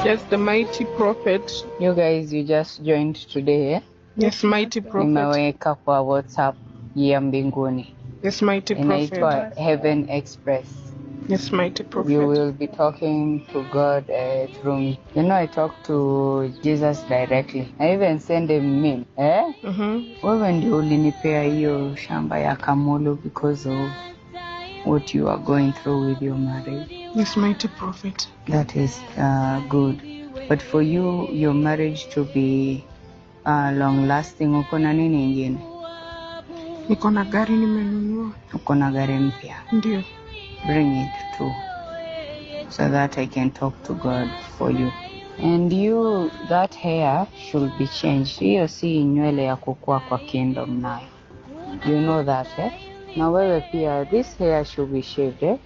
Yes, the mighty prophet. You guys, you just joined today, eh? Yes, mighty prophet. Nimeweka kwa WhatsApp ya mbinguni. Yes, mighty Inaitwa prophet. Heaven Express. Yes, mighty prophet. You will be talking to God through me. You know, I talk to Jesus directly. I even send him meme. Wewe ndio ulinipea hiyo shamba ya Kamulu because of what you are going through with your marriage. Yes, mighty prophet. That is good. But for you, your marriage to be long lasting, uko na nini ingine? Niko na gari nimenunua. Uko na gari mpya? Ndio. Bring it too, so that I can talk to God for you. And you, that hair should be changed. Hiyo si nywele ya kukua kwa kingdom nayo. You know that, eh? Na wewe pia, this hair should be shaved, eh?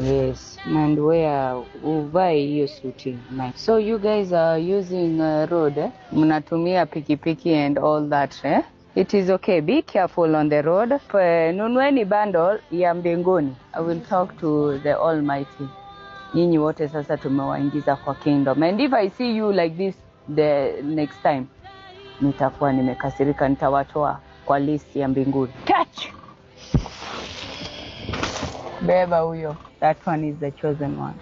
Yes, and where uvae hiyo suti. So you guys are using road, eh? Mnatumia pikipiki and all that, eh? It is okay. Be careful on the road. Nunueni bundle ya mbinguni. I will talk to the Almighty. Nyinyi wote sasa tumewaingiza kwa kingdom. And if I see you like this the next time, nitakuwa nimekasirika, nitawatoa kwa list ya mbinguni. Catch! Beba huyo. That one is the chosen one.